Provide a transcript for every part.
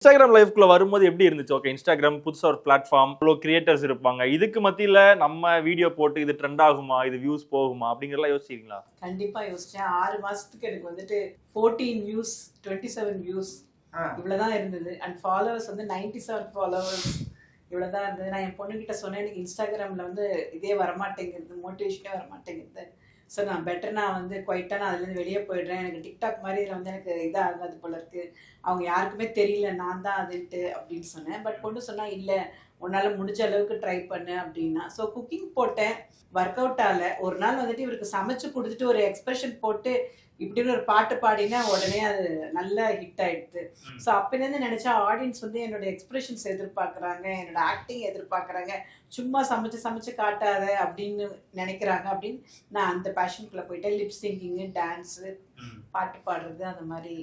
Instagram லைஃப்குள்ள வரும்போது எப்படி இருந்துச்சு? ஓகே, இன்ஸ்டாகிராம் புதுசா ஒரு பிளாட்ஃபார்ம், இவ்வளோ கிரியேட்டர்ஸ் இருப்பாங்க. இதுக்கு மத்தியில நம்ம வீடியோ போட்டு இது ட்ரெண்ட் ஆகுமா? இது வியூஸ் போகுமா? அப்படிங்கிறதெல்லாம் யோசிச்சீங்களா? கண்டிப்பா யோசிச்சேன். 6 மாசத்துக்கு எனக்கு வந்துட்டு 14 வியூஸ், 27 வியூஸ் இவ்வளவுதான் இருந்தது. அண்ட் ஃபாலோவர்ஸ் வந்து 97 ஃபாலோவர்ஸ் இவ்வளவுதான் இருந்தது. நான் என் பொண்ணுகிட்ட சொன்னேன், எனக்கு இன்ஸ்டாகிராம்ல வந்து இதே வரமாட்டேங்கிறது, மோட்டிவேஷனே வரமாட்டேங்குது. ஸோ நான் பெட்டர் நான் வந்து குவைட்டாக நான் அதுலேருந்து வெளியே போயிடுறேன். எனக்கு டிக்டாக் மாதிரி இதில் வந்து எனக்கு இதாகாது போல இருக்கு. அவங்க யாருக்குமே தெரியல நான் தான் அதுன்ட்டு அப்படின்னு சொன்னேன். பட் பொண்ணு சொன்னால் இல்லை, உன்னால் முடிஞ்ச அளவுக்கு ட்ரை பண்ணு அப்படின்னா. ஸோ குக்கிங் போட்டேன், ஒர்க் அவுட் ஆகலை. ஒரு நாள் வந்துட்டு இவருக்கு சமைச்சு கொடுத்துட்டு ஒரு எக்ஸ்பிரஷன் போட்டு இப்படின்னு ஒரு பாட்டு பாடினா உடனே அது நல்ல ஹிட் ஆயிடுது. ஸோ அப்போலேருந்து நினச்சா ஆடியன்ஸ் வந்து என்னோட எக்ஸ்பிரஷன்ஸ் எதிர்பார்க்குறாங்க, என்னோட ஆக்டிங் எதிர்பார்க்குறாங்க, சும்மா சமைச்சு காட்டாத அப்படின்னு நினைக்கிறாங்க அப்படின்னு நான் அந்த பேஷனுக்குள்ளே போயிட்டேன். லிப் சிங்கிங்கு, டான்ஸு, பாட்டு பாடுறது, அந்த மாதிரி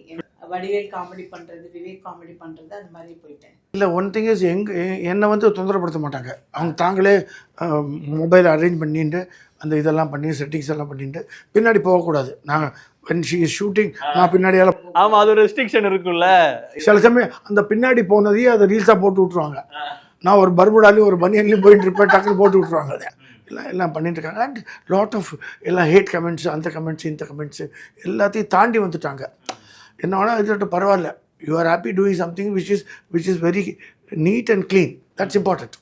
வடிவேல் காமெடி பண்ணுறது, விவேக் காமெடி பண்ணுறது, அந்த மாதிரி போயிட்டேன். இல்லை, ஒன் திங் இஸ் என்னை வந்து தொந்தரப்படுத்த மாட்டாங்க. அவங்க தாங்களே மொபைல் அரேஞ்ச் பண்ணிட்டு அந்த இதெல்லாம் பண்ணி செட்டிங்ஸ் எல்லாம் பண்ணிட்டு பின்னாடி போகக்கூடாது. நாங்கள் when she is shooting நான் பின்னாடியால் ஆமாம், அது ஒரு ரெஸ்ட்ரிக்ஷன் இருக்குல்ல. சில சமயம் அந்த பின்னாடி போனதையே அதை ரீல்ஸாக போட்டு விட்ருவாங்க. நான் ஒரு பர்முடாலையும் ஒரு பனியன்லையும் போயிட்டு இருப்பேன், டக்குன்னு போட்டு விட்ருவாங்க. அதை எல்லாம் பண்ணிட்டு இருக்காங்க. அண்ட் லாட் ஆஃப் எல்லாம் ஹேட் கமெண்ட்ஸ், அந்த கமெண்ட்ஸ், இந்த கமெண்ட்ஸு எல்லாத்தையும் தாண்டி வந்துட்டாங்க. என்ன வேணால் இது பரவாயில்ல, you are happy doing something which is very neat and clean. That's important.